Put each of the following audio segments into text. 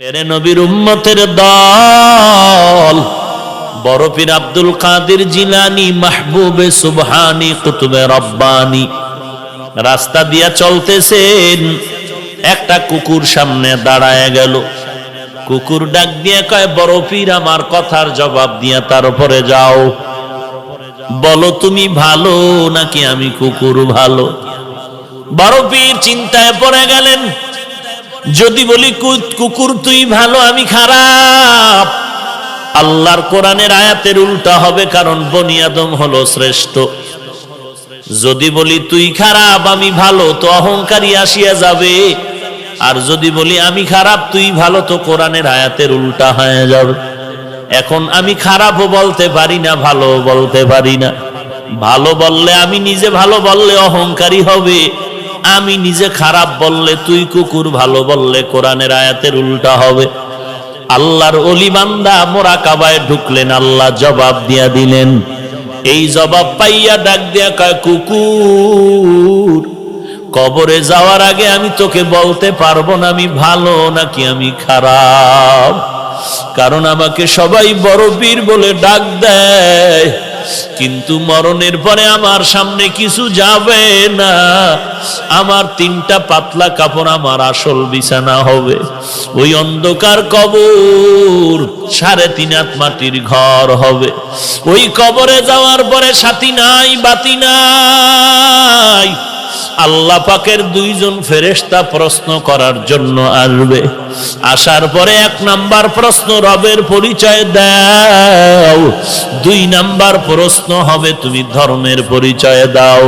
এরে নবীর উম্মতের দল, বড় পীর আব্দুল কাদের জিলানী, মাহবুবে সুবহানী, কুতুবে রব্বানী রাস্তা দিয়া চলতেছেন। একটা কুকুর সামনে দাঁড়ায় গেল। কুকুর ডাক দিয়ে কয়, বড় পীর আমার কথার জবাব দিয়া তারপরে যাও, বলো তুমি ভালো নাকি আমি কুকুর ভালো? বড় পীর চিন্তায় পড়ে গেলেন, যদি বলি কুকুর তুই ভালো আমি খারাপ, আল্লাহর কোরআনের আয়াতের উল্টা হবে, কারণ বনি আদম হলো শ্রেষ্ঠ। যদি বলি তুই খারাপ আমি ভালো, তো অহংকারী আসিয়া যাবে। আর যদি বলি আমি খারাপ তুই ভালো, তো কোরআনের আয়াতের উল্টা হয়ে যাবে। এখন আমি খারাপও বলতে পারি না, ভালো বলতে পারি না। ভালো বললে আমি নিজে ভালো বললে অহংকারী হবে, আমি নিজে খারাপ বললে তুই কুকুর ভালো বললে কোরআনের আয়াতের উল্টা হবে। আল্লাহর ওলি বান্দা মোরাকাবায় ঢুকলেন, আল্লাহ জবাব দিয়া দিলেন। এই জবাব পাইয়া ডাক দিয়া কয়, কুকুর কবরে যাওয়ার আগে আমি তোকে বলতে পারবো না আমি ভালো নাকি আমি খারাপ, কারণ আমাকে সবাই বড় পীর বলে ডাক দেয়, কিন্তু মরণের পরে আমার সামনে কিছু যাবে না। আমার তিনটা পাতলা কাপড় আমার আসল বিছানা হবে। ওই অন্ধকার কবর 3.5 হাত মাটির ঘর হবে। ওই কবরে যাওয়ার পরে সাথী নাই, বাতি নাই। আল্লাহ পাকের 2 জন ফেরেশতা প্রশ্ন করার জন্য আসবে। আসার পরে 1 নাম্বার প্রশ্ন, রবের পরিচয় দাও। 2 নাম্বার প্রশ্ন হবে তুমি ধর্মের পরিচয় দাও।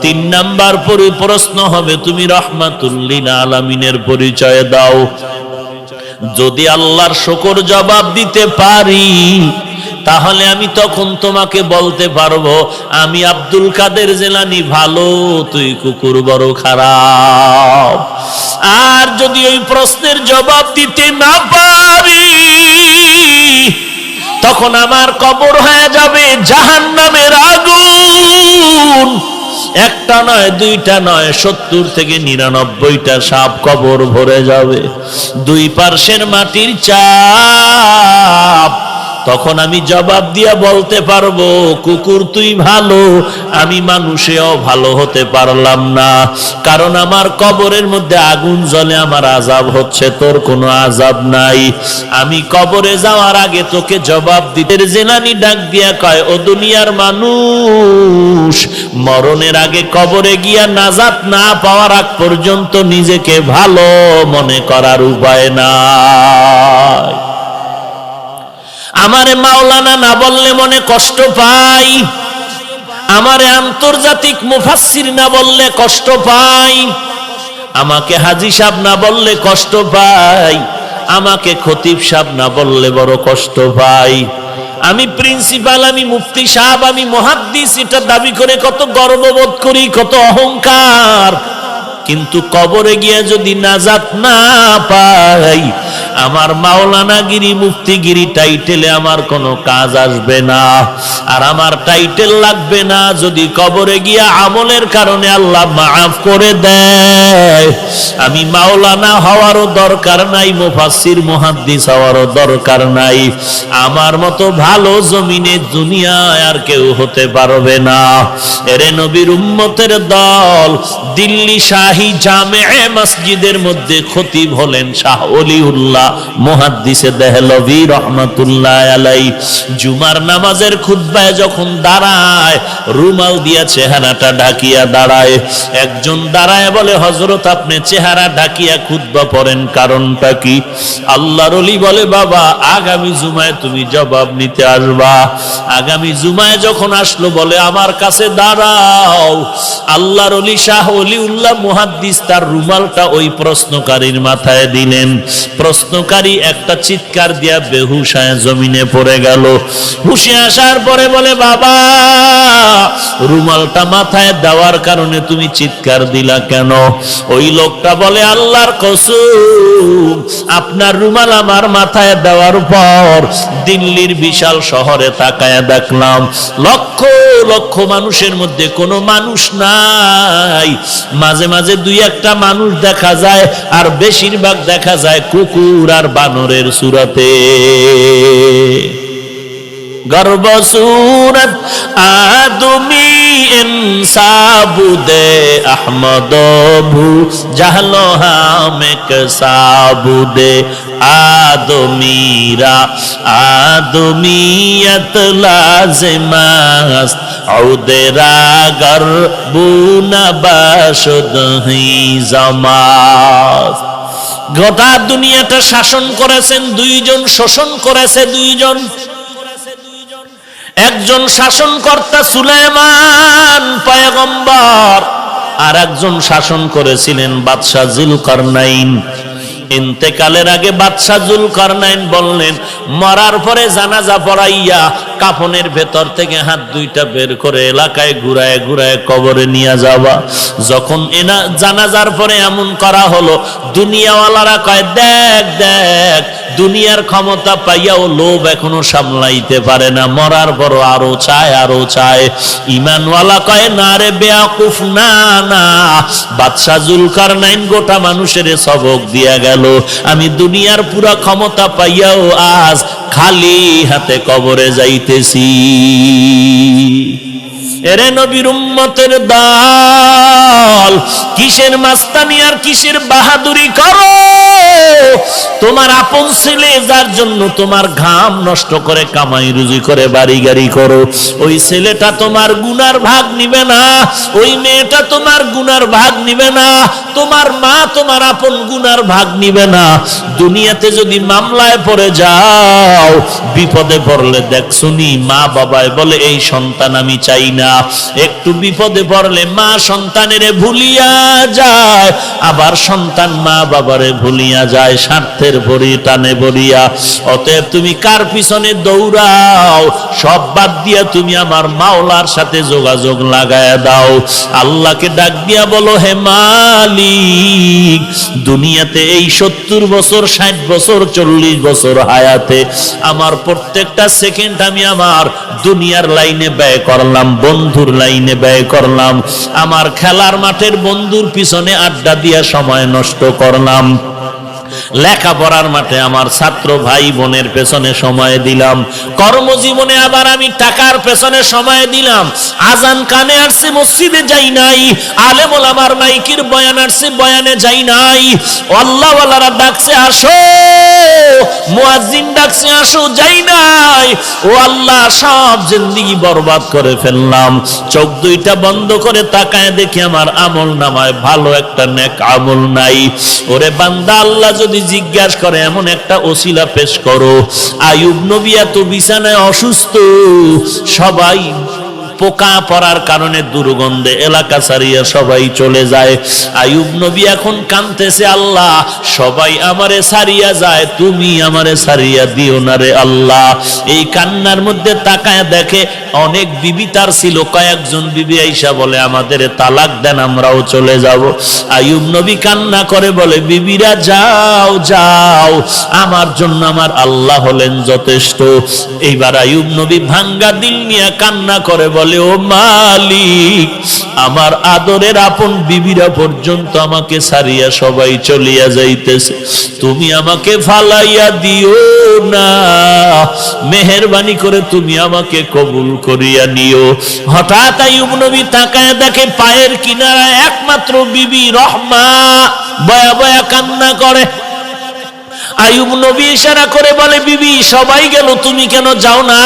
3 নাম্বার প্রশ্ন হবে তুমি রাহমাতুল লিল আলামিনের পরিচয় দাও। যদি আল্লাহর শুকর জবাব দিতে পারি, তাহলে আমি তখন তোমাকে বলতে পারবো আমি আব্দুল কাদের জিলানী ভালো, তুই কুকুর বড় খারাপ। আর যদি ওই প্রশ্নের জবাব দিতে না পারি, তখন আমার কবর হয়ে যাবে জাহান্নামের আগুন। 1টা নয়, 2টা নয়, 70 থেকে 99টা সাপ কবর ভরে যাবে। 2 পার্শ্বের মাটির চাপ। তখন আমি জবাব দিয়া বলতে পারবো, কুকুর তুই ভালো, আমি মানুষেও ভালো হতে পারলাম না, কারণ আমার কবরের মধ্যে আগুন জ্বলে, আমার আযাব হচ্ছে, তোর কোনো আযাব নাই। আমি কবরে যাওয়ার আগে তোকে জবাব দিতে। জিলানী ডাক দিয়া কয়, ও দুনিয়ার মানুষ, মরণের আগে কবরে গিয়া নাজাত না পাওয়ার আগ পর্যন্ত নিজেকে ভালো মনে করার উপায় নাই। আমারে মাওলানা না বললে মনে কষ্ট পাই, আমারে আন্তর্জাতিক মুফাসসির না বললে কষ্ট পাই, আমাকে হাজী সাহেব না বললে কষ্ট পাই, আমাকে খতিব সাহেব না বললে বড় কষ্ট পাই। আমি প্রিন্সিপাল, আমি মুফতি সাহেব, আমি মুহাদ্দিস, এটা দাবি করে কত গর্ববোধ করি, কত অহংকার। কিন্তু কবরে গিয়া যদি নাজাত না পাই, আমার মাওলানাগিরি, মুফতিগিরি টাইটেলে আমার কোনো কাজ আসবে না। আর আমার টাইটেল লাগবে না যদি কবরে গিয়া আমলের কারণে আল্লাহ মাফ করে দেয়। আমি মাওলানা হওয়ারও দরকার নাই, মুফাসসির মুহাদ্দিস হওয়ারও দরকার নাই। আমার মতো ভালো জমিনে দুনিয়ায় আর কেউ হতে পারবে না। এরে নবীর উম্মতের দল, দিল্লি শাহী জামে মসজিদের মধ্যে খতিব হলেন শাহ ওলিউল্লাহ মুহাদ্দিসে দেহলভী রহমাতুল্লাহ আলাইহি। জুমার নামাজের খুতবায় যখন দাঁড়ায়, রুমাল দিয়া চেহারাটা ঢাকিয়া দাঁড়ায়। একজন দাঁড়ায় বলে, হযরত আপনি চেহারা ঢাকিয়া খুতবা পড়েন, কারণটা কি? আল্লাহর ওলি বলে, বাবা আগামী জুমায় তুমি জবাব নিতে আসবা। আগামী জুমায় যখন আসলো, বলে আমার কাছে দাঁড়াও। আল্লাহর ওলি শাহ ওলিউল্লাহ মুহাদ্দিস তার রুমালটা ওই প্রশ্নকারীর মাথায় দিলেন। প্রশ্নকারী একটা চিৎকার দিয়া বেহুশ হয়ে জমিনে পড়ে গেল। হুশে আসার পরে বলে, বাবা রুমালটা মাথায় দেওয়ার কারণে তুমি চিৎকার দিলা কেন? ওই লোকটা বলে, আল্লাহর কসম, আপনার রুমাল আমার মাথায় দেওয়ার পর দিল্লির বিশাল শহরে তাকায়া দেখলাম লক্ষ লক্ষ মানুষের মধ্যে কোনো মানুষ নাই। মাঝে মাঝে 2-1টা মানুষ দেখা যায়, আর বেশিরভাগ দেখা যায় কুকুর কুকুর আর বানরের সুরতে। গর্ব সুরত আদমি ইনসাবুদে আহমদ ভু জাহলো হামেক সাবুদে আদমিরা আদমিয়ত লাজিমাস ঔদেরা গর্বুনা বাশুদ হি জামাস। গোটা দুনিয়াটা শাসন করেছেন দুইজন, শোষণ করেছে দুইজন। একজন শাসনকর্তা সুলাইমান পয়গম্বর, আর একজন শাসন করেছিলেন বাদশাহ জুলকারনাইন। ইন্তেকালের আগে বাদশাহ জুলকারনাইন বললেন, মরার পরে জানাজা পড়াইয়া কাফনের ভেতর থেকে হাত দুইটা বের করে এলাকায় ঘুরায় ঘুরায় কবরে নিয়ে যাওয়া। যখন এনা জানাজার পরে এমন করা হলো, দুনিয়াওয়ালারা কয়, দেখ দেখ, দুনিয়ার ক্ষমতা পাইয়াও লোভ এখনো সামলাইতে পারে না, মরার পর আরো চায় আরো চায়। ইমানওয়ালা কয়, না রে বেয়াকুফ, না না, বাদশাহ জুলকারনাইন গোটা মানুষের সবক দিয়া গেল। আমি দুনিয়ার পুরা ক্ষমতা পাইয়াও আজ খালি হাতে কবরে যাইতেছি। এরে নবীর উম্মতের দল, কিসের মাস্তানি আর কিসের বাহাদুরি করো? তোমার আপন ছেলে যার জন্য তোমার ঘাম নষ্ট করে কামাই রুজি করে বাড়ি গাড়ি করো, ওই ছেলেটা তোমার গুনার ভাগ নিবে না, ওই মেয়েটা তোমার গুনার ভাগ নিবে না, তোমার মা তোমার আপন গুনার ভাগ নিবে না। দুনিয়াতে যদি মামলায় পড়ে যাও, বিপদে পড়লে দেখছুনি মা বাবায় বলে এই সন্তান আমি চাই না। একটু বিপদে পড়লে মা সন্তানেরে ভুলিয়া যায়, আবার সন্তান মা বাবারে ভুলিয়া যায় স্বার্থের ভরি টানে ভরিয়া। অতএব তুমি কার পিছনে দৌড়াও, সব বাদ দিয়া তুমি আমার মাওলার সাথে যোগাযোগ লাগায়া দাও। আল্লাহকে ডাক দিয়া বলো, হে মালিক, দুনিয়াতে এই 70 বছর 60 বছর 40 বছর হায়াতে আমার প্রত্যেকটা সেকেন্ড আমি আমার দুনিয়ার লাইনে ব্যয় করলাম, বন্ধুর লাইনে ব্যয় করলাম, আমার খেলার মাঠের বন্ধুর পিছনে আড্ডা দিয়া সময় নষ্ট করলাম, লেখাপড়ার মাঠে আমার ছাত্র ভাই বোনের পেছনে সময় দিলাম, কর্মজীবনে আবার আমি টাকার পেছনে সময় দিলাম। আজান কানে আসছে মসজিদে যাই নাই, আলেম ওলামার মাইকির বয়ান আসছে বয়ানে যাই নাই, আল্লাহ ওয়ালারা ডাকছে আসো, মুয়াজ্জিন ডাকছে আসো, যাই নাই। ও আল্লাহ, সব জিন্দেগি বরবাদ করে ফেললাম। চোখ দুইটা বন্ধ করে তাকায় দেখি আমার আমল নামায় ভালো একটা নেক আমল নাই। ওরে বান্দা, আল্লাহ যদি জিজ্ঞাসা করে এমন একটা ওসিলা পেশ করো। আইয়ুব নবী এত বিছানায় অসুস্থ, সবাই পোকা পড়ার কারণে দুর্গন্ধে এলাকা ছাড়িয়া সবাই চলে যায়। আইয়ুব নবী এখন কাঁদতেছে, আল্লাহ সবাই আমারে ছাড়িয়া যায়, তুমি আমারে ছাড়িয়া দিও না রে আল্লাহ। এই কান্নার মধ্যে তাকায় দেখে অনেক বিবি তার ছিল, কয়েকজন বিবি আইসা বলে আমাদের তালাক দেন, আমরাও চলে যাব। আইয়ুব নবী কান্না করে বলে, বিবিরা যাও যাও, আমার জন্য আমার আল্লাহ হলেন যথেষ্ট। এইবার আইয়ুব নবী ভাঙ্গা দিল নিয়ে কান্না করে বলে, ও মালিক, আমার আদরের আপন বিবিরা পর্যন্ত আমাকে ছাড়িয়া সবাই চলিয়া যাইতেছে, তুমি আমাকে ফালাইয়া দিও না, মেহেরবানি করে তুমি আমাকে কবুল করিয়া নিও। হঠাৎ আইয়ুব নবী তাকায় দেখে পায়ের কিনারায় একমাত্র বিবি রহমা বয়া বয়া কান্না করে। আইয়ুব নবী ইশারা করে বলে, বিবি সবাই গেল, তুমি কেন যাও না?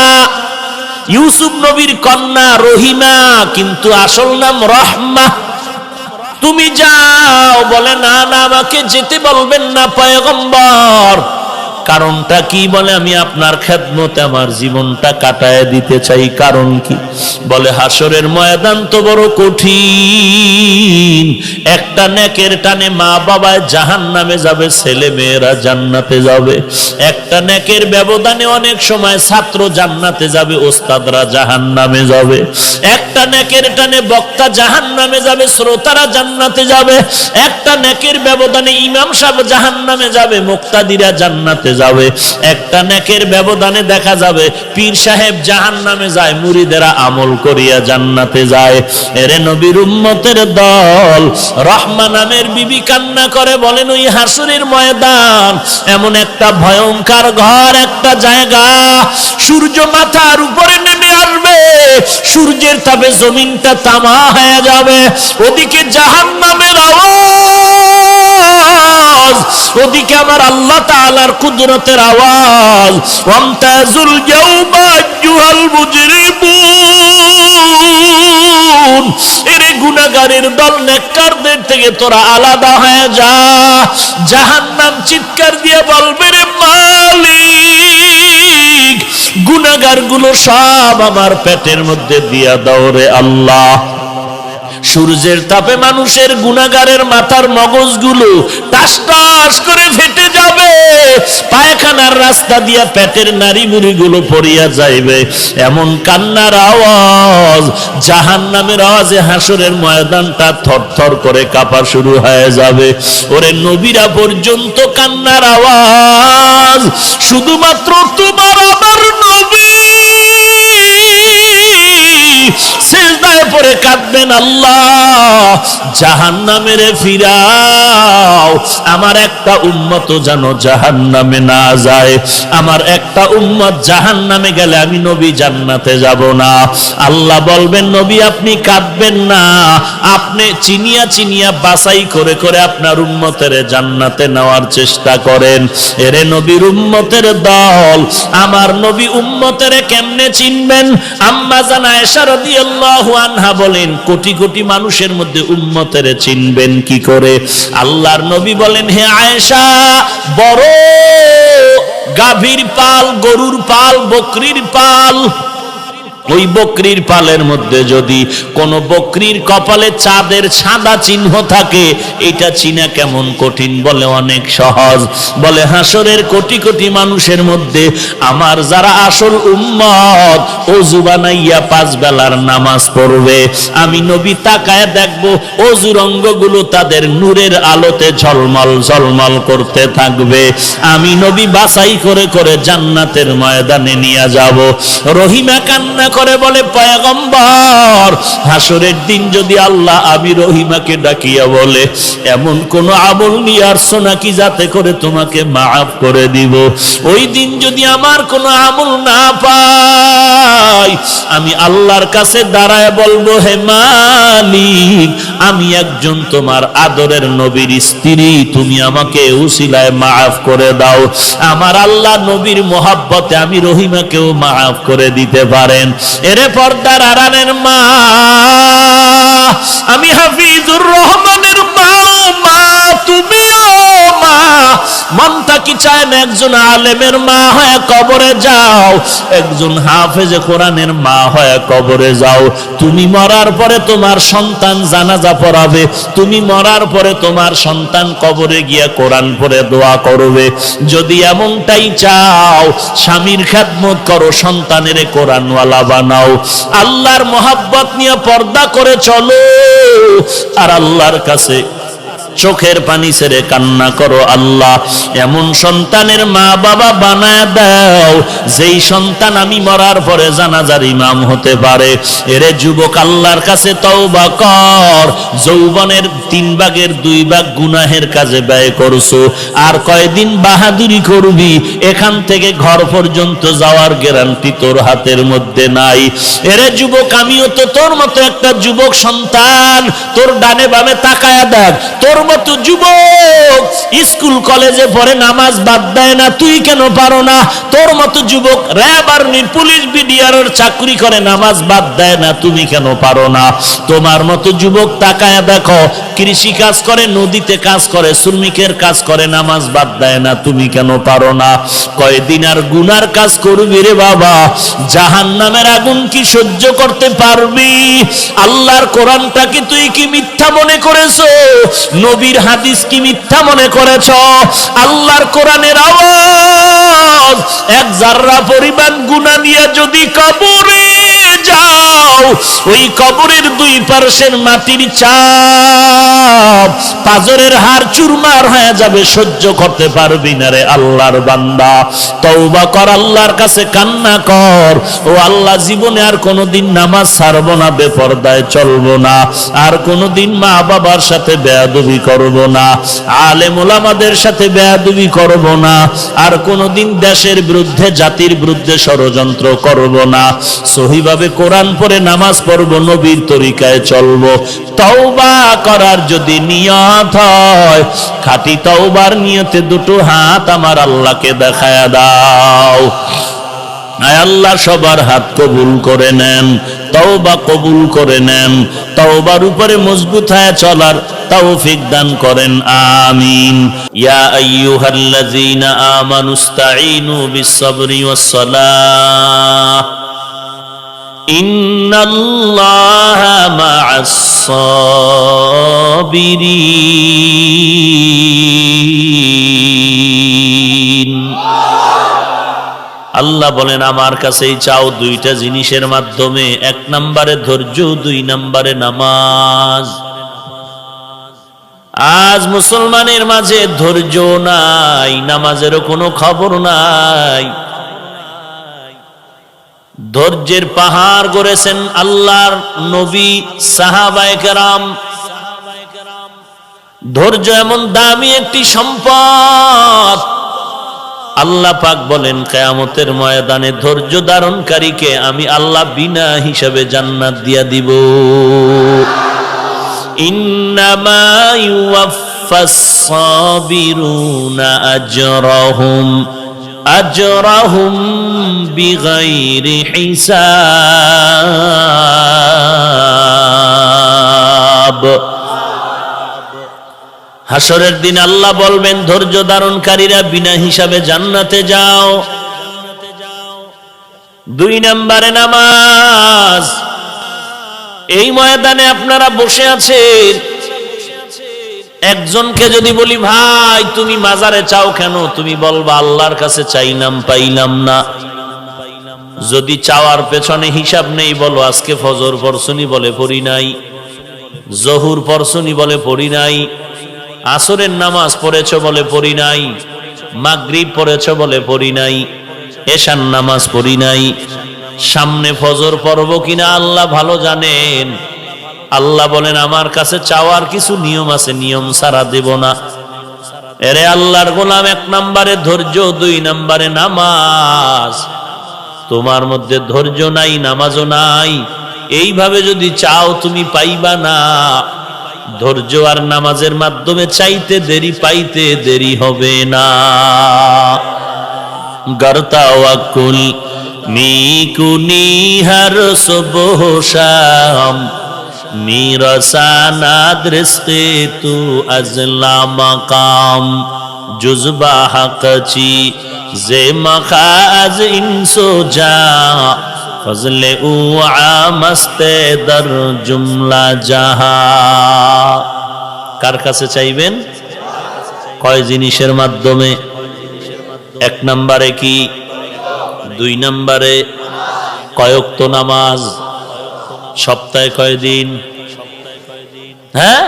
ইউসুফ নবীর কন্যা রহিমা, কিন্তু আসল নাম রহমা, তুমি যাও। বলে, না না, আমাকে যেতে বলবেন না পয়গম্বর। কারণটা কি? বলে, আমি আপনার খেদমতে আমার জীবনটা কাটায় দিতে চাই। কারণ কি? বলে, হাসরের ময়দান তো বড় কঠিন, একটা নেকের টানে মা বাবা জাহান্নামে যাবে, ছেলে মেয়েরা জান্নাতে যাবে। একটা নেকের ব্যবধানে অনেক সময় ছাত্র জান্নাতে যাবে, ওস্তাদরা জাহান্নামে যাবে। একটা নেকের টানে বক্তা জাহান্নামে যাবে, শ্রোতারা জান্নাতে যাবে। একটা নেকের ব্যবধানে ইমাম সাহেব জাহান্নামে যাবে, মুক্তাদিরা জান্নাতে জান্নাতে যাবে। একটা নেকের ব্যবধানে দেখা যাবে পীর সাহেব জাহান্নামে যায়, মুরিদেরা আমল করিয়া জান্নাতে যায়। এরে নবীর উম্মতের দল, রহমা নামের বিবি কান্না করে বলেন, ওই হাসরের ময়দান এমন একটা ভয়ঙ্কর ঘর, একটা জায়গা, সূর্য মাথার উপরে নেমে আসবে, সূর্যের তাপে জমিনটা তামা হয়ে যাবে, ওদিকে জাহান্নামের আওয়াজ, ওদিকে আমার আল্লাহ তাআলার কুদরতের আওয়াজ। ওয়ামতাজুল ইয়াউমা আইয়ুহাল মুজরিমুন, এরে গুনাহগারের দল, নেককারদের থেকে তোরা আলাদা হয়ে যা। জাহান্নাম চিৎকার দিয়ে বলবে, রে মালিক, গুনাহগার গুলো সব আমার পেটের মধ্যে দিয়া দাও রে আল্লাহ। সূর্যের তাপে মানুষের গুনাহগারের মাথার মগজগুলো টাস টাস করে ফেটে যাবে, পায়খানার রাস্তা দিয়া পেটের নাড়ি বুড়িগুলো পড়িয়া যাইবে, এমন কান্নার আওয়াজ, জাহান্নামের আওয়াজে হাসরের ময়দানটা থরথর করে কাঁপা শুরু হয়ে যাবে। ওরে নবীরা পর্যন্ত কান্নার আওয়াজ, শুধুমাত্র তোমার আমার নবী সিজদায় পড়ে কাঁদবেন, আল্লাহ জাহান্নামের ফিরাও, আমার একটা উম্মত যেন জাহান্নামে না যায়, আমার একটা উম্মত জাহান্নামে গেলে আমি নবী জান্নাতে যাব না। আল্লাহ বলবেন, নবী আপনি কাঁদবেন না, আপনি চিনিয়া চিনিয়া বাছাই করে করে আপনার উম্মতের জান্নাতে নেওয়ার চেষ্টা করেন। এরে নবীর উম্মতের দল, আমার নবী উম্মতের কেমনে চিনবেন? আম্মা জান আয়েশা রাদিয়াল্লাহু আনহা বলেন, কোটি কোটি মানুষের মধ্যে উম্মতের চিনবেন কি করে? আল্লাহর নবী বলেন, হে আয়েশা, বড় গাভীর পাল, গরুর পাল, বকরির পাল, ওই বকরির পালের মধ্যে যদি কোন বকরির কপালে চাঁদের সাদা চিহ্ন থাকে, এটা চিনা কেমন কঠিন? বলে অনেক সহজ। বলে হাসরের কোটি কোটি মানুষের মধ্যে আমার যারা আসল উম্মত, ওযু বানাইয়া 5 বেলার নামাজ পড়বে, আমি নবী তাকায় দেখব ওযুর অঙ্গগুলো তাদের নূরের আলোতে ঝলমল ঝলমল করতে থাকবে। আমি নবী বাছাই করে করে জান্নাতের ময়দানে নিয়ে যাব। রহিমা কান্না করে বলে, পয়গম্বর, হাসরের দিন যদি আল্লাহ আমি রহিমাকে ডাকিয়া বলে, এমন কোন আমল নিয়ে আসছো নাকি যাতে করে তোমাকে মাফ করে দিব? ওই দিন যদি আমার কোন আমল না পাই, আমি আল্লাহর কাছে দাঁড়ায় বলবো, হে মালিক, আমি একজন তোমার আদরের নবীর স্ত্রী, তুমি আমাকে উসিলায় মাফ করে দাও। আমার আল্লাহ নবীর মোহাব্বতে আমি রহিমাকেও মাফ করে দিতে পারেন। এরে পর্দার আড়ালের মা, আমি হাফিজুর রহমানের মা, তুমিও মা। মনটা কি চায় না একজন আলেমের মা হয়ে কবরে যাও, একজন হাফেজে কোরআনের মা হয়ে কবরে যাও। তুমি মরার পরে তোমার সন্তান জানাজা পড়াবে, তুমি মরার পরে তোমার সন্তান কবরে গিয়া কোরআন পড়ে দোয়া করবে। যদি এমনটাই চাও, স্বামীর খেদমত করো, সন্তানের কোরআনওয়ালা বানাও, আল্লাহর মোহাব্বত নিয়ে পর্দা করে চলো, আর আল্লাহর কাছে চোখের পানি ছেড়ে কান্না করো, আল্লাহ এমন সন্তানের মা বাবা বানায় দাও যেই সন্তান আমি মরার পরে জানাজার ইমাম হতে পারে। এরে যুবক, আল্লাহর কাছে তওবা কর। যৌবনের 3 ভাগের 2 ভাগ গুনাহের কাজে ব্যয় করছো, আর কয়দিন বাহাদুরি করবি? এখান থেকে ঘর পর্যন্ত যাওয়ার গ্যারান্টি তোর হাতের মধ্যে নাই। এরে যুবক, আমিও তো তোর মতো একটা যুবক সন্তান, তোর ডানে বামে তাকায়া দেখ, তোর মতো যুবক স্কুল কলেজে পড়ে নামাজ বাদ দেয় না, তুই কেন পারো না? তোর মতো যুবক র্যাব আর্মি পুলিশ বিডিআর চাকরি করে নামাজ বাদ দেয় না, তুমি কেন পারো না? তোমার মতো যুবক তাকায়া দেখো, কৃষি কাজ করে, নদীতে কাজ করে, শ্রমিকের কাজ করে, নামাজ বাদ দেয় না, তুমি কেন পারো না? কয়দিন আর গুনার কাজ করবি রে বাবা? জাহান্নামের আগুন কি সহ্য করতে পারবি? আল্লাহর কোরআনটাকে তুই কি মিথ্যা মনে করেছো? নবীর হাদিস কি মিথ্যা মনে করেছ? আল্লাহর কোরআনের আওয়াজ এক জাররা পরিমাণ গুনাহ নিয়ে যদি কবরে যাও, ওই কবরের দুই পার্শ্বের মাটির চাপ পাজরের হাড় চুরমার হয়ে যাবে, সহ্য করতে পারবি না রে আল্লাহর বান্দা। তওবা কর, আল্লাহর কাছে কান্না কর, ও আল্লাহ জীবনে আর কোনোদিন নামাজ ছাড়ব না, বেপরদায় চলবো না, আর কোনোদিন মা বাবার সাথে বেয়াদবি করব না, আলেম ওলামাদের সাথে বেয়াদবি করব না, আর কোনোদিন দেশের বিরুদ্ধে জাতির বিরুদ্ধে ষড়যন্ত্র করব না, সহিভাবে কোরআন পড়ে নামাজ পড়ব, নবীর তরিকায় চলবো। তওবা করার যদি নিয়ত হয়, খাঁটি তওবার নিয়তে দুটো হাত আমার আল্লাহকে দেখায়া দাও। আয় আল্লাহ সবার হাত কবুল করে নেন, তওবা কবুল করে নেন, তওবার উপরে মজবুত হয়ে চলার তৌফিক দান করেন, আমিন। ইয়া আইয়ুহাল্লাযীনা আমানুস্তাঈনু বিস-সাবরি ওয়াস-সালাহ ইন্নাল্লাহা মা'আস-সাবিরিন। আল্লাহ বলেন আমার কাছেই চাও দুইটা জিনিসের মাধ্যমে, এক নম্বরে ধৈর্য, দুই নম্বরে নামাজ। আজ মুসলমানের মাঝে ধৈর্য নাই, নামাজেরও কোনো খবর নাই। ধৈর্যের পাহাড় গড়েছেন আল্লাহর নবী, সাহাবায়ে কেরাম। ধৈর্য এমন দামি একটি সম্পদ, আল্লাহ পাক বলেন কিয়ামতের ময়দানে ধৈর্য ধারণকারীকে আমি আল্লাহ বিনা হিসাবে জান্নাত দিয়া দিব। ইন্নামা ইউওয়াফাস সাবিরুনা আজরাহুম বিগাইরি হিসাব। হাসরের দিন আল্লাহ বলবেন ধৈর্য ধারণকারীরা বিনা হিসাবে জান্নাতে যাও। দুই নম্বরে নামাজ। এই ময়দানে আপনারা বসে আছেন, একজনকে যদি বলি ভাই তুমি মাজারে চাও কেন, তুমি বলবা আল্লাহর কাছে চাইলাম পাইলাম না। যদি চাওয়ার পেছনে হিসাব নেই, বলো আজকে ফজর পড়ছনি, বলে পড়ি নাই। জহুর পড়ছনি, বলে পড়ি নাই। আসরের নামাজ পড়েছ, বলে পড়ি নাই। মাগরিব পড়েছ, বলে পড়ি নাই। এশার নামাজ পড়ি নাই। সামনে ফজর পড়ব কিনা আল্লাহ ভালো জানেন। আল্লাহ বলেন আমার কাছে চাওয়ার কিছু নিয়ম আছে, নিয়ম ছাড়া দেব না। এরে আল্লাহর গোলাম, এক নম্বরে ধৈর্য, দুই নম্বরে নামাজ। তোমার মধ্যে ধৈর্য নাই, নামাজও নাই, এইভাবে যদি চাও তুমি পাইবা না। ধৈর্য আর নামাজের মাধ্যমে চাইতে দেরি, পাইতে দেরি হবে না। গরতাওয়াকুল নিকুনি হর সুবহ শাম নিরসানাদ রিজকে তু আজলা মাকাম জুজবা হকচি জে মখাজ ইনসো যা ফজলে উ আমস্তে দর জুমলা জাহা। কার কাছে চাইবেন? কয় জিনিসের মাধ্যমে? এক নম্বরে কি? দুই নম্বরে কয়ক্ত নামাজ? সপ্তাহে কয় দিন? হ্যাঁ,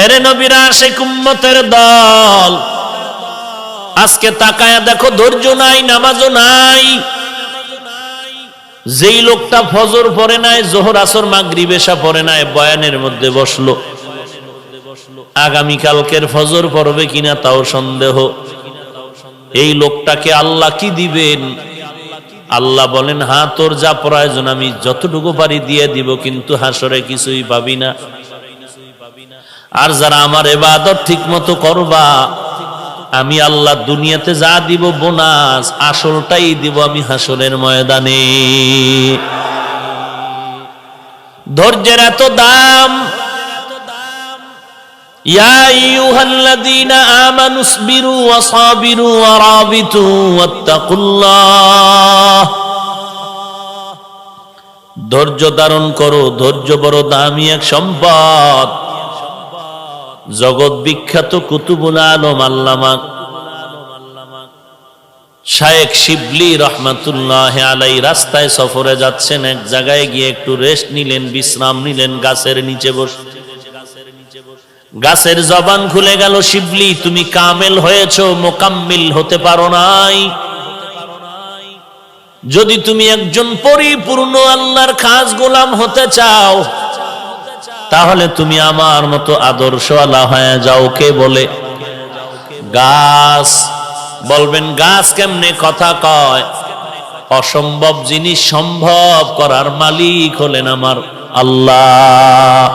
এরে নবীর আশিক উম্মতের দল, আজকে তাকায়া দেখো ধৈর্য নাই, নামাজও নাই। যেই লোকটা ফজর পড়ে নাই, জোহর আসর মাগরিব এশা পড়ে নাই, বয়ানের মধ্যে বসলো, আগামীকালকের ফজর পড়বে কিনা তাও সন্দেহ। এই লোকটাকে আল্লাহ কি দিবেন? আল্লাহ বলেন হ্যাঁ, তোর যা প্রয়োজন আমি যতটুকু পারি দিয়ে দিব, কিন্তু হাসরে কিছুই পাবি না। আর যারা আমার ইবাদত ঠিক মতো করবা, আমি আল্লাহ দুনিয়াতে যা দিব বোনাস, আসলটাই দিব আমি হাসরের ময়দানে। ধৈর্যের এত দাম। ইয়া আইয়ুহাল্লাযীনা আমানুসবিরু ওয়া সাবিরু ওয়া রাবিতু ওয়াত্তাকুল্লাহ। ধৈর্য ধারণ করো, ধৈর্য বড় দামি এক সম্পদ। জগৎ বিখ্যাত কুতুবুল আলম আল্লামা শায়েখ শিবলি রহমাতুল্লাহ আলাই রাস্তায় সফরে যাচ্ছেন, এক জায়গায় গিয়ে একটু রেস্ট নিলেন, বিশ্রাম নিলেন, গাছের নিচে বসে। গাছের জবান খুলে গেল, শিবলি তুমি কামেল হয়েছো, মোকাম্মিল হতে পারো নাই। যদি তুমি একজন পরিপূর্ণ আল্লাহর খাস গোলাম হতে চাও, তাহলে তুমি আমার মতো আদর্শওয়ালা হয়ে যাও। কে বলে? গাছ। বলবেন গাছ কেমনে কথা কয়? অসম্ভব জিনিস সম্ভব করার মালিক হলেন আমার আল্লাহ।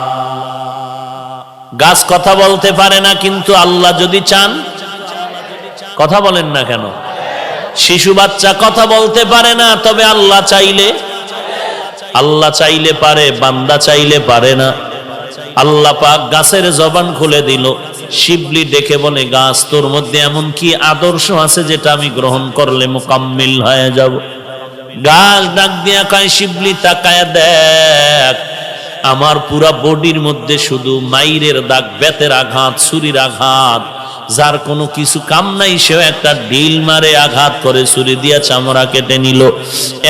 গাছ কথা বলতে পারে না, কিন্তু আল্লাহ যদি চান, কথা বলেন না কেন? শিশু বাচ্চা কথা বলতে পারে না, তবে আল্লাহ চাইলে, আল্লাহ চাইলে পারে, বান্দা চাইলে পারে না। আল্লাহ পাক গাছের জবান খুলে দিল। শিবলি ডেকে বলে, গাছ তোর মধ্যে এমন কি আদর্শ আছে যেটা আমি গ্রহণ করলে মুকাম্মিল হয়ে যাব? গাছ ডাক দিয়া কয়, শিবলি তাকায় দেখ, আমার পুরা বডির মধ্যে শুধু মাইরের দাগ, বেতের আঘাত, ছুরির আঘাত। যার কোনো কিছু কাম নাই সেও একটা ঢিল মারে আঘাত করে ছুরি দিয়া চামড়া কেটে নিল।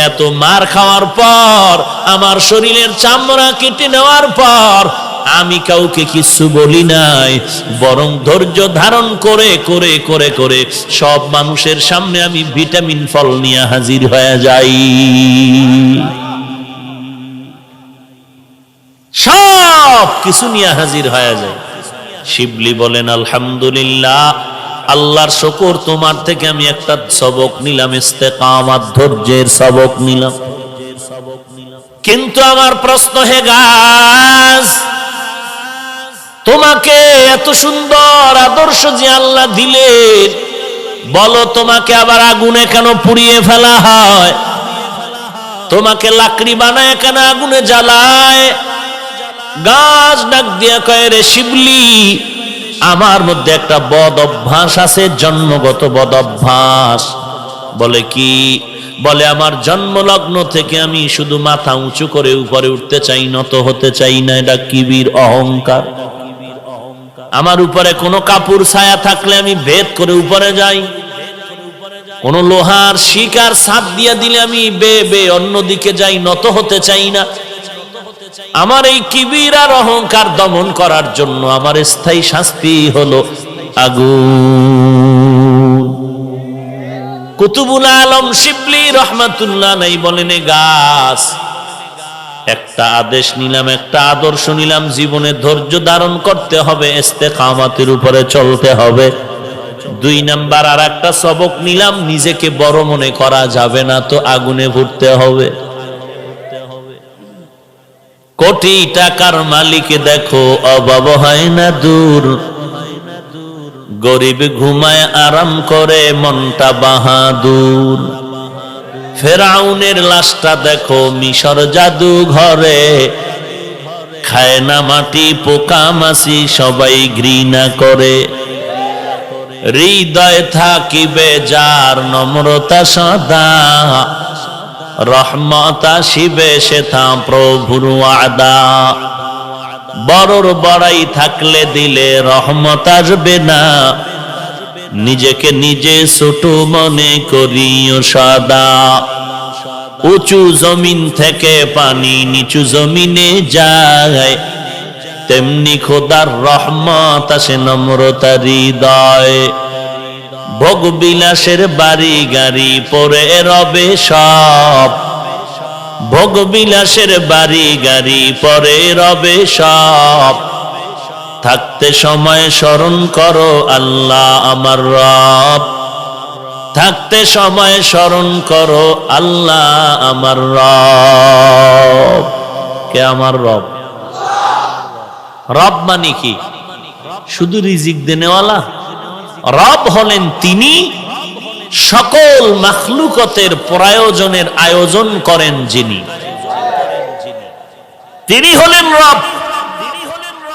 এত মার খাওয়ার পর, আমার শরীরের চামড়া কেটে নেওয়ার পর আমি কাউকে কিছু বলি নাই, বরং ধৈর্য ধারণ করে করে করে করে সব মানুষের সামনে আমি ভিটামিন ফল নিয়ে হাজির হয়ে যাই। সব কিছু নিয়ে হাজির হয়ে যায়। শিবলি বলেন, আলহামদুলিল্লাহ, আল্লাহর শুকর, তোমার থেকে আমি একটা সবক নিলাম, ইস্তেকামাত, ধৈর্যের সবক নিলাম। কিন্তু আমার প্রশ্ন, হে গাছ, তোমাকে এত সুন্দর আদর্শ যে আল্লাহ দিলেন, বলো তোমাকে আবার আগুনে কেন পুড়িয়ে ফেলা হয়? তোমাকে লাকড়ি বানায় কেন আগুনে জ্বালায়? গাছ ডাক দিয়া কয়, রে শিবলি, আমার মধ্যে একটা বদ অভ্যাস আছে, জন্মগত বদ অভ্যাস। বলে কি? বলে আমার জন্মলগ্ন থেকে আমি শুধু মাথা উঁচু করে উপরে উঠতে চাই, নত হতে চাই না। এটা কিবির, অহংকার। আমার উপরে কোনো কাপড় ছায়া থাকলে আমি ভেদ করে উপরে যাই। কোন লোহার শিকার ছাদ দিয়ে দিলে আমি বে অন্যদিকে যাই, নত হতে চাই না। আমার এই কিবির আর অহংকার দমন করার জন্য আমার স্থায়ী শাস্তি হলো আগুন। কুতুবুল আলম শিবলি রহমাতুল্লাহ নাই বলেন, গাছ, একটা আদেশ নিলাম, একটা আদর্শ নিলাম, জীবনে ধৈর্য ধারণ করতে হবে, ইস্তেকামাতের উপরে চলতে হবে। 2 নাম্বার আর একটা সবক নিলাম, নিজেকে বড় মনে করা যাবে না, তো আগুনে ভুরতে হবে। কোটি টাকার মালিক দেখো, অভাব হয় না দূর, গরিব ঘুমায় আরাম করে, মনটা বাহাদুর। ফেরাউনের লাশটা দেখো মিশর জাদু ঘরে, খায় না মাটি, পোকা মাছি সবাই ঘৃণা করে। হৃদয় থাকিবে যার নম্রতা সদা, রহমত আসিবে সেথা প্রভুর ওয়াদা। বড়র বড়াই থাকলে দিলে রহমত আসবে না, নিজেকে নিজে ছোট মনে করিও সদা। উঁচু জমিন থেকে পানি নিচু জমিনে যায়, তেমনি খোদার রহমত আসে নম্রতার হৃদয়। ভোগ বিলাসের বাড়ি গাড়ি পরে রবে সব, ভোগ বিলাসের বাড়ি গাড়ি পরে রবে সব। থাকতে সময় স্মরণ করো আল্লাহ আমার রব, থাকতে সময় স্মরণ করো আল্লাহ আমার রব। কে আমার রব? রব মানে কি? শুধু রিজিক দেনেওয়ালা? রব হলেন তিনি সকল মাখলুকতের প্রয়োজনের আয়োজন করেন যিনি, তিনি হলেন রব।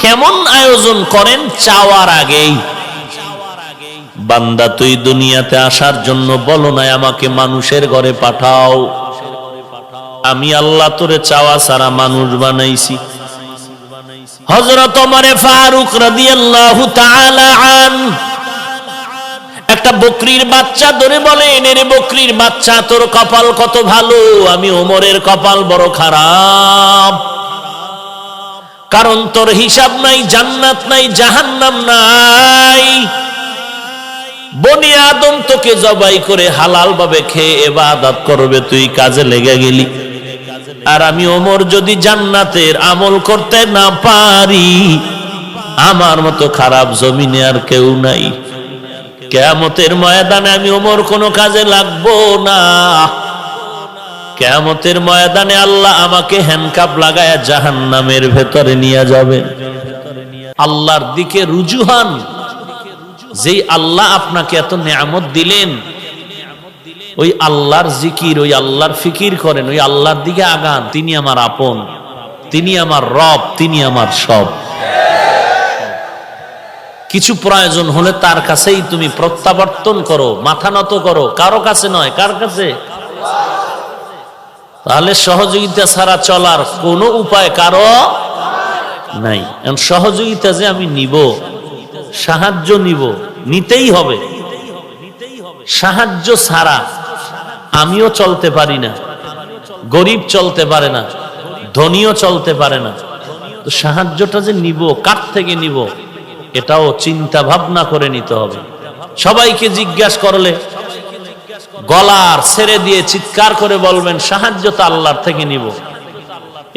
কেমন আয়োজন করেন? চাওয়ার আগেই। বান্দা তুই দুনিয়াতে আসার জন্য বলো না আমাকে মানুষের ঘরে পাঠাও, আমি আল্লাহ তোরে চাওয়া ছাড়া মানুষ বানাইছি। হযরত ওমর ফারুক রাদিয়াল্লাহু তাআলা আন একটা বকরির বাচ্চা ধরে বলেন, এরে বকরির বাচ্চা, তোর কপাল কত ভালো, আমি ওমরের কপাল বড় খারাপ। কারণ তোর হিসাব নাই, জান্নাত নাই, জাহান্নাম নাই। বনি আদম তোকে জবাই করে হালাল ভাবে খেয়ে ইবাদত করবে, তুই কাজে লেগে গেলি। আর আমি ওমর যদি জান্নাতের আমল করতে না পারি, আমার মতো খারাপ জমিনে আর কেউ নাই। কিয়ামতের ময়দানে আমি ওমর কোনো কাজে লাগবো না। কিয়ামতের ময়দানে আল্লাহ আমাকে হ্যান্ডকাপ লাগায়া জাহান্নামের ভেতরে নিয়ে যাবেন। আল্লাহর দিকে রুজু হন। যেই আল্লাহ আপনাকে এত নিয়ামত দিলেন, ওই আল্লাহর জিকির, ওই আল্লাহর ফিকির করেন, ওই আল্লাহর দিকে আগান। তিনি আমার আপন, তিনি আমার রব, তিনি আমার সব। কিছু প্রয়োজন হলে তার কাছেই তুমি প্রত্যাবর্তন করো, মাথা নত করো, কারো কাছে নয়। কার কাছে? তাহলে সহযোগিতা ছাড়া চলার কোনো উপায় কারো নাই। সহযোগিতা যে আমি নিব, সাহায্য নিব, নিতেই হবে। সাহায্য ছাড়া আমিও চলতে পারি না, গরিব চলতে পারে না, ধনীও চলতে পারে না। তো সাহায্যটা যে নিব, কার থেকে নিব, এটাও চিন্তা ভাবনা করে নিতে হবে। সবাইকে জিজ্ঞাসা করলে গলার ছেড়ে দিয়ে চিৎকার করে বলবেন, সাহায্য তো আল্লাহর থেকে নিব।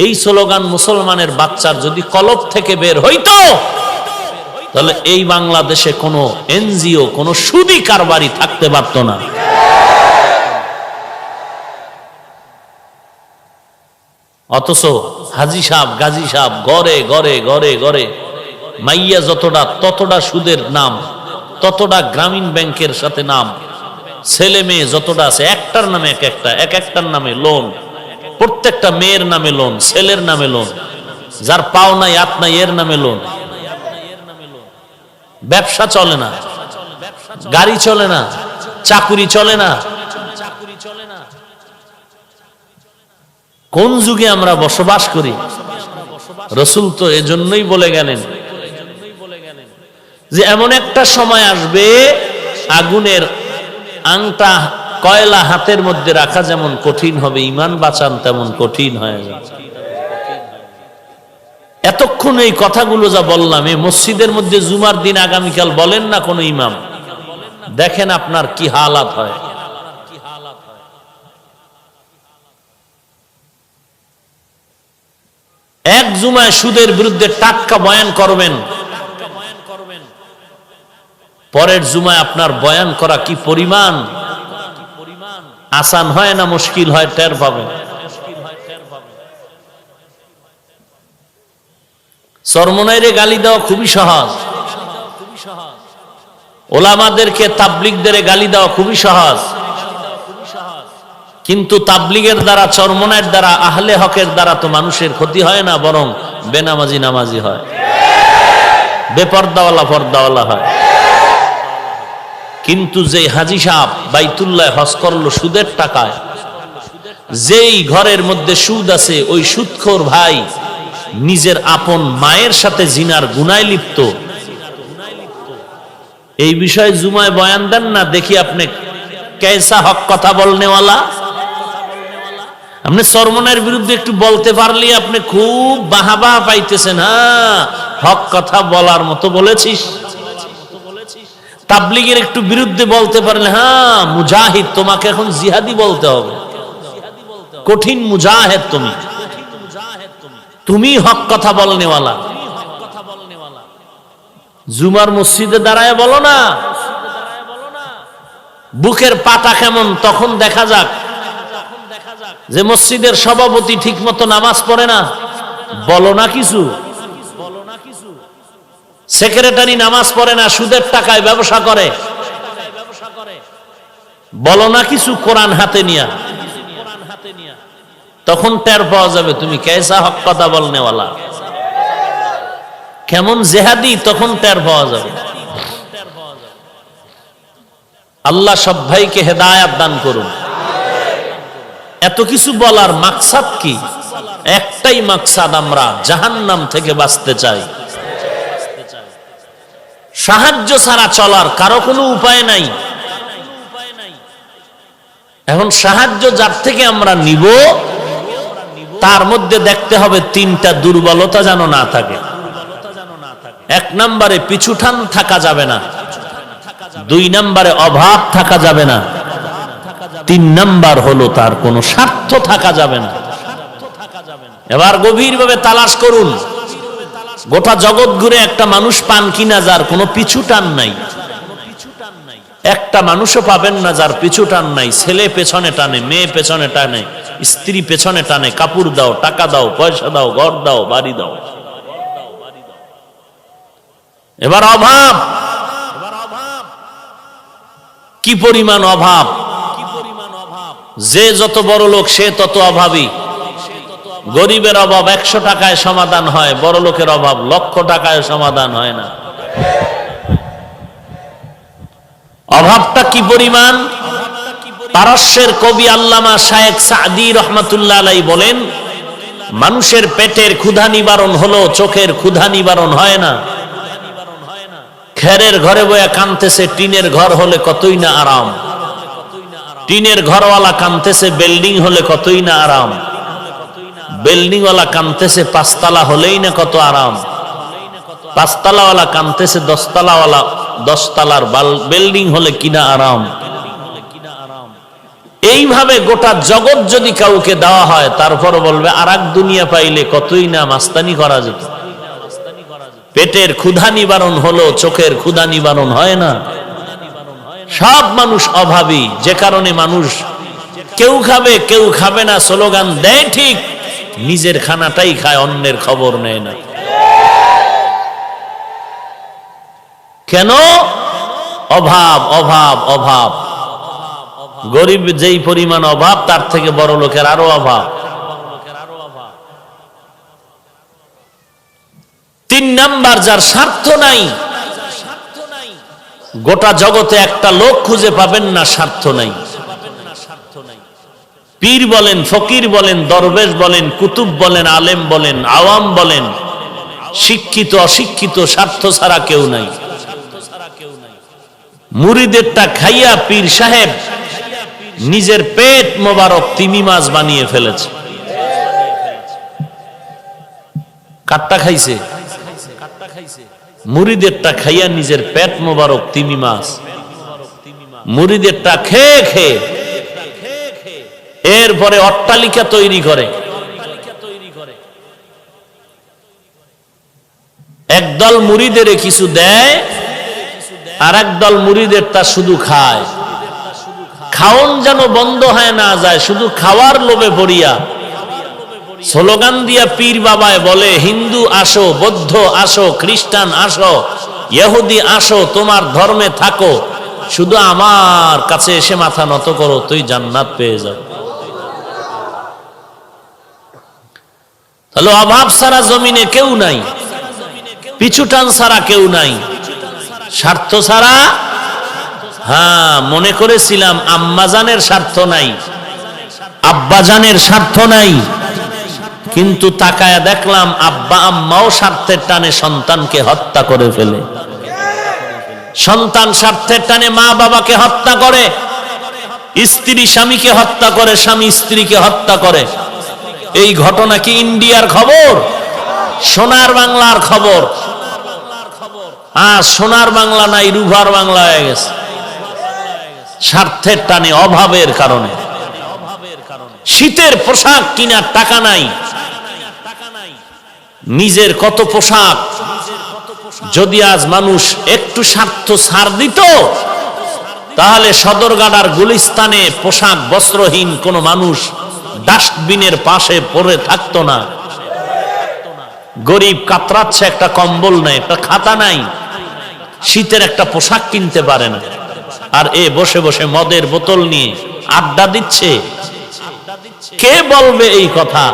এই স্লোগান মুসলমানের বাচ্চার যদি কলব থেকে বের হইতো, তাহলে এই বাংলাদেশে কোনো এনজিও, কোনো সুদি কারবারি থাকতে পারত না। অথচ হাজি সাহেব, গাজী সাহেব ঘরে ঘরে ঘরে ঘরে মাইয়া যতটা ততটা সুদের নাম, ততটা গ্রামীণ ব্যাংকের সাথে নাম, ছেলে মেয়ে যতটা আছে একটার নামে এক একটার নামে লোন, প্রত্যেকটা মেয়ের নামে লোন, ছেলের নামে লোন, যার পাও নাই হাত নাই এর নামে লোন। ব্যবসা চলে না, গাড়ি চলে না, চাকুরি চলে না। কোন যুগে আমরা বসবাস করি? রাসূল তো এজন্যই বলে গেলেন যে এমন একটা সময় আসবে, আগুনের আংটা, কয়লা হাতের মধ্যে রাখা যেমন কঠিন হবে, ঈমান বাঁচান তেমন কঠিন হয়ে যাবে। এতক্ষণ এই কথাগুলো যা বললাম, এই মসজিদের মধ্যে জুমার দিন আগামীকাল বলেন না কোন ইমাম, দেখেন আপনার কি হালাত হয়। এক জুমায় সুদের বিরুদ্ধে টাটকা বয়ান করবেন, পরের জুমায় আপনার বয়ান করা কি পরিমাণ আসান হয় না মুশকিল হয়, টের পাবেন। চরমনাইরে গালি দেওয়া খুবই সহজ, ওলামাদেরকে তাবলিগদের গালি দেওয়া খুবই সহজ, কিন্তু তাবলিগের দ্বারা, চরমনাইয়ের দ্বারা, আহলে হকের দ্বারা তো মানুষের ক্ষতি হয় না, বরং বেনামাজি নামাজি হয়, বেপর্দাওয়ালা পর্দাওয়ালা হয়। কিন্তু যে হাজি সাহেব বাইতুল্লাহ হজ করলো সুদের টাকায়, যেই ঘরের মধ্যে সুদ আছে, ওই সুদখোর ভাই নিজের আপন মায়ের সাথে জিনার গুনায় লিপ্ত। এই বিষয়ে জুমায় বয়ান দেন না, দেখি আপনি কেসা হক কথা বলনেওয়ালা। আপনি চরমনাইয়ের বিরুদ্ধে একটু বলতে পারলে আপনি খুব বাহাবা পাইতেছেন, হ্যাঁ হক কথা বলার মতো বলেছিস। তাবলিগের একটু বিরুদ্ধে বলতে পারলে, হ্যাঁ মুজাহিদ, তোমাকে এখন জিহাদি বলতে হবে, কঠিন মুজাহিদ তুমি, তুমি হক কথা বলনেওয়ালা। জুমার মসজিদে দাঁড়ায় বলো না, বুকের পাটা কেমন তখন দেখা যাক। যে মসজিদের সভাপতি ঠিক মতো নামাজ পড়ে না, বলো না কিছু। সেক্রেটারি নামাজ পড়ে না, সুদের টাকায় ব্যবসা করে, বলো না কিছু। কোরআন হাতে নিয়া তখন টের পাওয়া যাবে তুমি কেসা হক কথা বলনেওয়ালা, কেমন জেহাদি, তখন টের পাওয়া যাবে। আল্লাহ সব ভাইকে হেদায়েত দান করুন। এত কিছু বলার মাকসাদ কি? একটাই মাকসাদ, আমরা জাহান্নাম থেকে বাঁচতে চাই। সাহায্য ছাড়া চলার কারো কোনো উপায় নাই। এখন সাহায্য যার থেকে আমরা নিব তার মধ্যে দেখতে হবে তিনটা দুর্বলতা যেন না থাকে। এক নম্বরে পিছুটান থাকা যাবে না, দুই নম্বরে অভাব থাকা যাবে না, তিন নাম্বার হলো তার কোনো স্বার্থ থাকা যাবে না। এবার গভীরভাবে তালাশ করুন, গোটা জগৎ ঘুরে একটা মানুষ পান কিনা যার কোনো পিছু টান নাই। একটা মানুষও পাবেন না যার পিছু টান নাই। ছেলে পেছনে টানে, মেয়ে পেছনে টানে, স্ত্রী পেছনে টানে, কাপড় দাও, টাকা দাও, পয়সা দাও, ঘর দাও, বাড়ি দাও। এবার অভাব, কি পরিমাণ অভাব! যে যত বড় লোক সে তত অভাবী। গরিবের অভাব 100 টাকায় সমাধান হয়, বড় লোকের অভাব লক্ষ টাকায় সমাধান হয় না। অভাবটা কি পরিমাণ! পারস্যের কবি আল্লামা শায়েখ সাদি রহমাতুল্লাহ আলাইহি বলেন, মানুষের পেটের ক্ষুধা নিবারণ হলো, চোখের ক্ষুধা নিবারণ হয় না। খেরের ঘরে বয়া কানতেছে, টিনের ঘর হলে কতই না আরাম। টিনের ঘরওয়ালা কানতেছে, বিল্ডিং হলে কতই না আরাম। বিল্ডিং ওয়ালা কানতেছে, 5 তলা হলেই না কত আরাম। 5 তলাওয়ালা কানতেছে, 10 তলাওয়ালা 10 তলার বিল্ডিং হলে কিনা আরাম। এইভাবে গোটা জগৎ যদি কাউকে দেওয়া হয়, তারপর বলবে আর এক দুনিয়া পাইলে কতই না মাস্তানি করা যেত। পেটের ক্ষুধা নিবারণ হলো, চোখের ক্ষুধা নিবারণ হয় না। সব মানুষ অভাবী, যে কারণে মানুষ কেউ খাবে কেউ খাবে না স্লোগান দেয় ঠিক, নিজের খানাটাই খায়, অন্যের খবর নেয় না। কেন? অভাব, অভাব, অভাব। গরিব যেই পরিমাণ অভাব, তার থেকে বড় লোকের আরো অভাব। 3 নাম্বার, যার স্বার্থ নাই। গোটা জগতে একটা লোক খুঁজে পাবেন না স্বার্থ নাই। পীর বলেন, ফকির বলেন, দরবেশ বলেন, কুতুব বলেন, আলেম বলেন, আওয়াম বলেন, শিক্ষিত অশিক্ষিত, স্বার্থ ছাড়া কেউ নাই। মুরিদেরটা খাইয়া পীর সাহেব নিজের পেট মোবারক তিমি মাছ বানিয়ে ফেলেছে। কাটটা খাইছে? মুরিদেরটা খাইয়া নিজের পেট মোবারক তিমি মাছ। মুরিদেরটা খেয়ে খেয়ে এরপরে অট্টালিকা তৈরি করে। একদল মুরিদের কিছু দেয়, আর একদল মুরিদের তা শুধু খায়। খাওন যেন বন্ধ হয় না যায়, শুধু খাওয়ার লোভে পড়িয়া স্লোগান দিয়া পীর বাবায় বলে, হিন্দু আসো, বৌদ্ধ আসো, খ্রিস্টান আসো, ইহুদি আসো, তোমার ধর্মে থাকো, শুধু আমার কাছে এসে মাথা নত করো, তুই জান্নাত পেয়ে যাও। তাহলে অভাব ছাড়া জমিনে কেউ নাই, পিছুটান ছাড়া কেউ নাই, স্বার্থ ছাড়া। হ্যাঁ, মনে করেছিলাম আম্মাজানের স্বার্থ নাই, আব্বাজানের স্বার্থ নাই, কিন্তু তাকায়া দেখলাম আব্বা আম্মাও স্বার্থের টানে সন্তানকে হত্যা করে ফেলে। সন্তান স্বার্থের টানে মা বাবাকে হত্যা করে, স্ত্রী স্বামীকে হত্যা করে, স্বামী স্ত্রীকে হত্যা করে। এই ঘটনা কি ইন্ডিয়ার খবর? সোনার বাংলার খবর। সোনার বাংলা নাই, রুভার বাংলা হয়ে গেছে। স্বার্থের টানে, অভাবের কারণে। শীতের পোশাক কিনার টাকা নাই, নিজের কত পোশাক। যদি আজ মানুষ একটু স্বার্থ ছাড় দিত, তাহলে সদরঘাটার গুলিস্তানে পোশাক বস্ত্রহীন কোন মানুষ ডাস্টবিনের পাশে পড়ে থাকতো না। গরিব কাতরাচ্ছে, একটা কম্বল নাই, একটা খাতা নাই, শীতের একটা পোশাক কিনতে পারে না। আর এ বসে বসে মদের বোতল নিয়ে আড্ডা দিচ্ছে। কে বলবে এই কথা?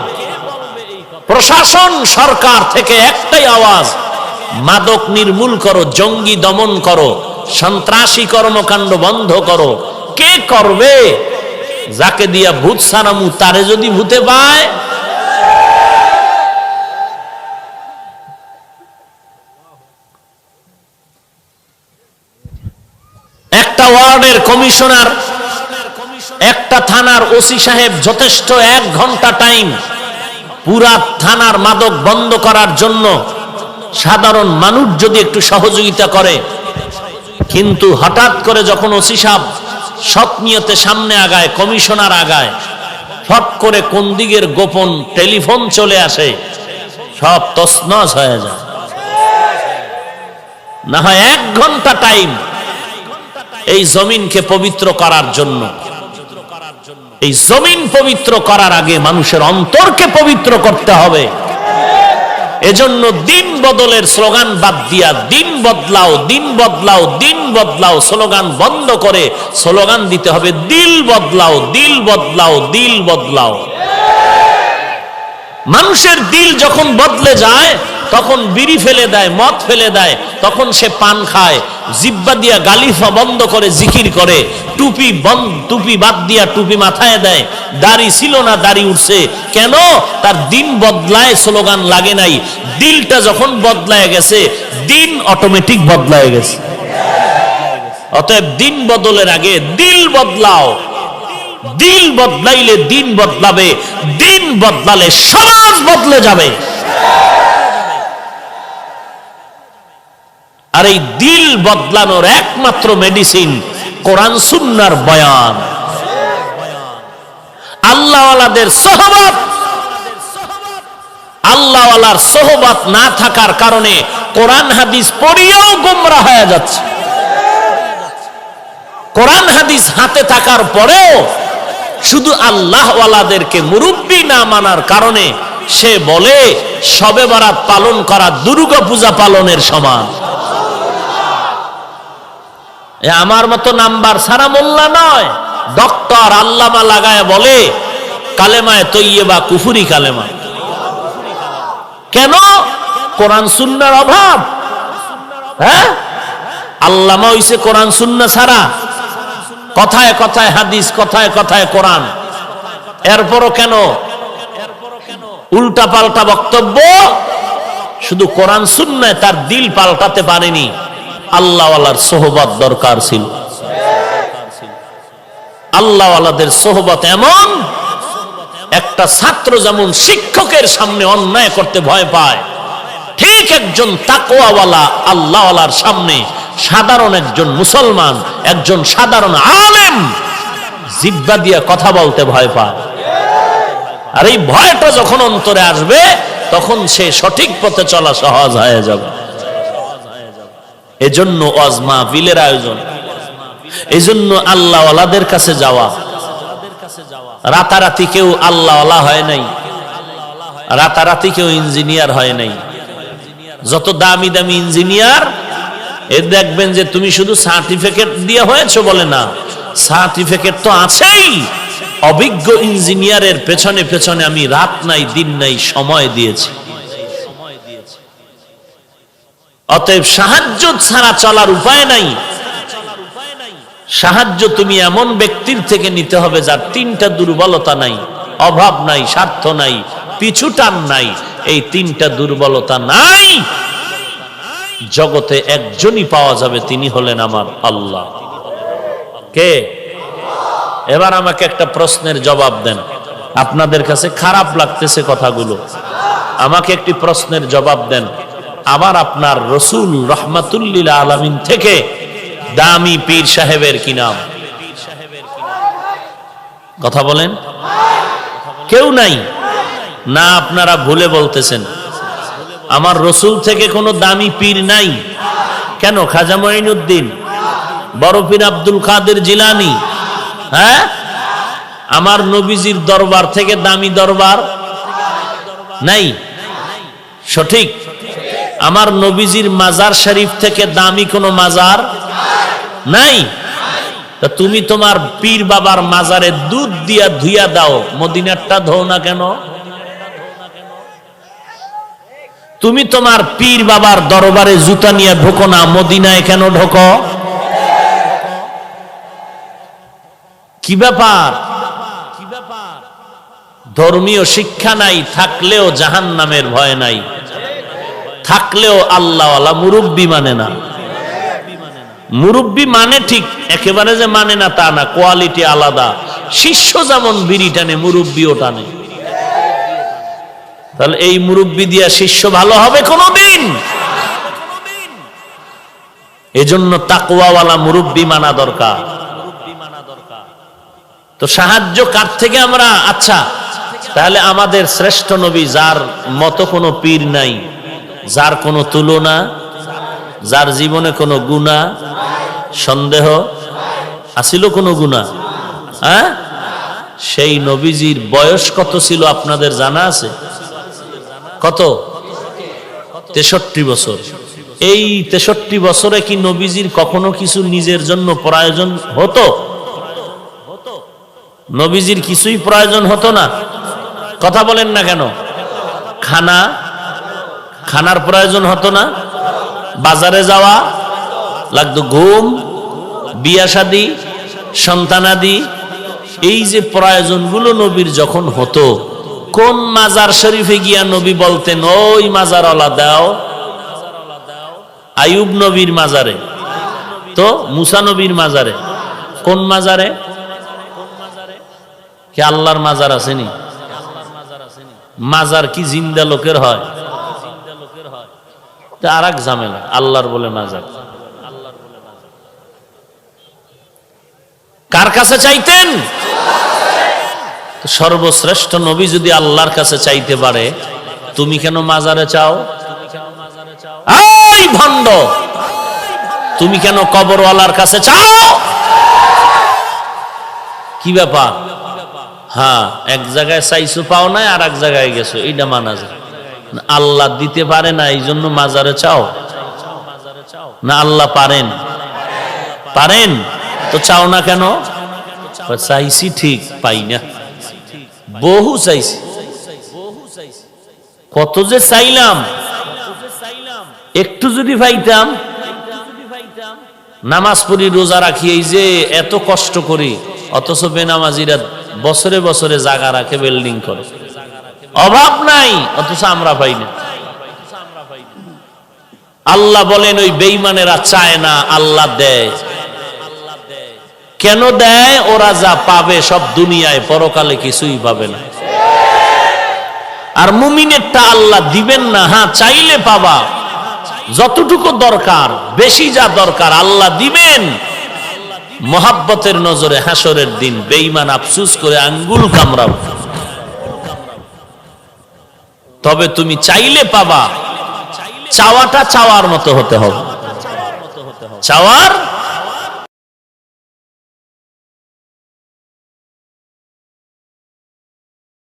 প্রশাসন, সরকার থেকে একটাই আওয়াজ, মাদক নির্মূল করো, জঙ্গি দমন করো, সন্ত্রাসী কর্মকাণ্ড বন্ধ করো। কে করবে? যাকে দিয়া ভূত সারামু, তারে যদি ভূতে পায়। একটা ওয়ার্ডের কমিশনার একটা থানার ওসি সাহেব যথেষ্ট 1 ঘন্টা টাইম পুরা থানার মাদক বন্ধ করার জন্য, সাধারণ মানুষ যদি একটু সহযোগিতা করে। কিন্তু হঠাৎ করে যখন ওসি সাহেব সৎ নিয়তে সামনে আগায়, কমিশনার আগায়, ফট করে কোন দিকের গোপন টেলিফোন চলে আসে, সব তছনছ হয়ে যায়। না হয় 1 ঘন্টা টাইম এই জমিনকে পবিত্র করার জন্য। এই জমিন পবিত্র করার আগে মানুষের অন্তরকে পবিত্র করতে হবে। এজন্য দিন বদলের স্লোগান বাদ দিয়া দিন বদলাও, দিন বদলাও, দিন বদলাও স্লোগান বন্ধ করে স্লোগান দিতে হবে দিল বদলাও, দিল বদলাও, দিল বদলাও। মানুষের দিল যখন বদলে যায় তখন বিড়ি ফেলে দেয়, মদ ফেলে দেয়, তখন সে পান খায়, জিব্বা দিয়া গালিফা বন্ধ করে জিকির করে, টুপি বাদ দিয়া টুপি মাথায় দেয়, দাড়ি ছিল না দাড়ি উঠছে। কেন? তার দিন বদলায় স্লোগান লাগে নাই। দিলটা যখন বদলায় গেছে, দিন অটোমেটিক বদলায় গেছে। অতএব দিন বদলের আগে দিল বদলাও। দিল বদলাইলে দিন বদলাবে, দিন বদলালে সমাজ বদলে যাবে। আর এই দিল বদলানোর একমাত্র মেডিসিন কোরআন সুন্নাহর বয়ান। আল্লাহওয়ালাদের সোহবত, আল্লাহওয়ালার সোহবত না থাকার কারণে কোরআন হাদিস পড়িয়েও গোমরা হয়ে যাচ্ছে। কোরআন হাদিস হাতে থাকার পরেও শুধু আল্লাহওয়ালাদেরকে মুরব্বি না মানার কারণে সে বলে শবে বরাত পালন করা দুর্গা পূজা পালনের সমান। আমার মতো নাম্বার সারা মোল্লা নয়, ডক্টর আল্লামা লাগায় বলে কালেমায়ে তৈয়বা কুফরি কালেমা। কেন? কোরআন সুন্নাহর অভাব। হ্যাঁ, আল্লামা হইছে কোরআন সুন্নাহ ছাড়া, কথায় কথায় হাদিস, কথায় কথায় কোরআন। এরপরও কেন উল্টা পাল্টা বক্তব্য? শুধু কোরআন সুন্নাহয় তার দিল পাল্টাতে পারেনি। আল্লাহওয়ালার সোহবত দরকার ছিল। আল্লাহওয়ালাদের সোহবত এমন, একটা ছাত্র যেমন শিক্ষকের সামনে অন্যায় করতে ভয় পায়, ঠিক একজন তাকওয়াওয়ালা আল্লাহওয়ালার সামনে সাধারণ একজন মুসলমান, একজন সাধারণ আলেম জিহ্বা দিয়ে কথা বলতে ভয় পায়। আর এই ভয়টা যখন অন্তরে আসবে তখন সে সঠিক পথে চলা সহজ হয়ে যাবে। এজন্য ওয়াজ মাহফিলের আয়োজন, এজন্য আল্লাহওয়ালাদের কাছে যাওয়া। রাতারাতি কেউ আল্লাহওয়ালা হয় নাই, রাতারাতি কেউ ইঞ্জিনিয়ার হয় নাই। যত দামি দামি ইঞ্জিনিয়ার, এর দেখবেন যে তুমি শুধু সার্টিফিকেট দিয়ে হয়েছে বলে না, সার্টিফিকেট তো আছেই। অভিজ্ঞ ইঞ্জিনিয়ারের পেছনে পেছনে আমি রাত নাই দিন নাই সময় দিয়েছি। অতএব সাহায্য ছাড়া চলার উপায় নাই। সাহায্য তুমি এমন ব্যক্তির থেকে নিতে হবে যার 3টা দুর্বলতা নাই, অভাব নাই, স্বার্থ নাই, পিছু টান নাই। এই 3টা দুর্বলতা নাই, জগতে একজনই পাওয়া যাবে, তিনি হলেন আমার আল্লাহ। কে? এবার আমাকে একটা প্রশ্নের জবাব দেন। আপনাদের কাছে খারাপ লাগতেছে কথাগুলো, আমাকে একটি প্রশ্নের জবাব দেন। আবার আপনার রসুল রহমাতুল্লিল আলামিন থেকে দামি পীর সাহেবের কি নাম? কথা বলেন। কেউ নাই না? আপনারা ভুলে বলতেছেন। আমার রসুল থেকে কোনো দামি পীর নাই। কেন? খাজা মঈনুদ্দিন, বড় পীর আব্দুল কাদের জিলানী। হ্যাঁ, আমার নবীজির দরবার থেকে দামি দরবার নাই। সঠিক। আমার নবীজির মাজার শরীফ থেকে দামি কোনো মাজার নাই। তা তুমি তোমার পীর বাবার মাজারে দুধ দিয়া ধুইয়া দাও, মদিনারটা ধো না কেন? তুমি তোমার পীর বাবার দরবারে জুতা নিয়ে ঢোকো না, মদিনায় কেন ঢোকো? কি ব্যাপার? ধর্মীয় শিক্ষা নাই, থাকলেও জাহান্নামের ভয় নাই, থাকলেও আল্লাহওয়ালা মুরব্বি মানে না। মুরব্বি মানে ঠিক, একেবারে যে মানে না তা না, কোয়ালিটি আলাদা। শিষ্য যেমন বিড়ি টানে, মুরব্বিও টানে। তাহলে এই মুরব্বি দিয়া শিষ্য ভালো হবে কোনদিন? এজন্য তাকওয়াওয়ালা মুরব্বি মানা দরকার। তো সাহায্য কার থেকে আমরা? আচ্ছা, তাহলে আমাদের শ্রেষ্ঠ নবী, যার মতো কোনো পীর নাই, যার কোনো তুলনা, যার জীবনে কোনো গুনাহ, সন্দেহ আছিল কোনো গুনাহ, হ্যাঁ, সেই নবীজির বয়স কত ছিল আপনাদের জানা আছে? কত? 63 বছর। এই 63 বছরে কি নবীজির কখনো কিছু নিজের জন্য প্রয়োজন হতো? নবীজির কিছুই প্রয়োজন হতো না। কথা বলেন না কেন? খানার প্রয়োজন হতো না? বাজারে যাওয়া লাগতো, ঘুম, বিয়া শাদী, সন্তানাদি, এই যে প্রয়োজনগুলো নবীর যখন হতো, কোন মাজার শরীফে গিয়া নবী বলতেন ওই মাজারওয়ালা দাও? আইয়ুব নবীর মাজারে, তো মুসা নবীর মাজারে। কোন মাজারে? কি আল্লাহর মাজার আসেনি? মাজার কি জিন্দা লোকের হয়? আর এক ঝামেলা, আল্লাহর বলে মাজার। কার কাছে চাইতেন? সর্বশ্রেষ্ঠ নবী যদি আল্লাহর কাছে চাইতে পারে, তুমি কেন মাজারে চাও? এই ভণ্ড, তুমি কেন কবরওয়ালার কাছে চাও? কি ব্যাপার? হ্যাঁ, এক জায়গায় চাইছো পাও নাই, আর এক জায়গায় গেছো, এইটা মানা যায়। আল্লাহ দিতে পারে না এই জন্য মাজারে চাও? না আল্লাহ পারেন? পারেন তো চাও না কেন? চাইছি ঠিক, পাই না। বহু চাইছি, কত যে চাইলাম, একটু যদি পাইতাম। নামাজ পড়ি, রোজা রাখি, এই যে এত কষ্ট করি, অথচ বেনামাজিরা বছরে বছরে জায়গা রাখে, বিল্ডিং করে, অভাব নাই, অথচ আমরা পাই না। আল্লাহ বলেন ওই বেঈমানেরা চায় না, আল্লাহ দেয়। কেন দেয়? ওরা যা পাবে সব দুনিয়ায়, পরকালে কিছুই পাবে না। আর মুমিনেরটা আল্লাহ দিবেন না, হ্যাঁ চাইলে পাবা, যতটুকু দরকার, বেশি যা দরকার আল্লাহ দিবেন। মোহাব্বতের নজরে হাসরের দিন বেঈমান আফসোস করে আঙ্গুল কামড়াবে। তবে তুমি চাইলে পাবা, চাওয়াটা চাওয়ার মতো হতে হবে, চাওয়ার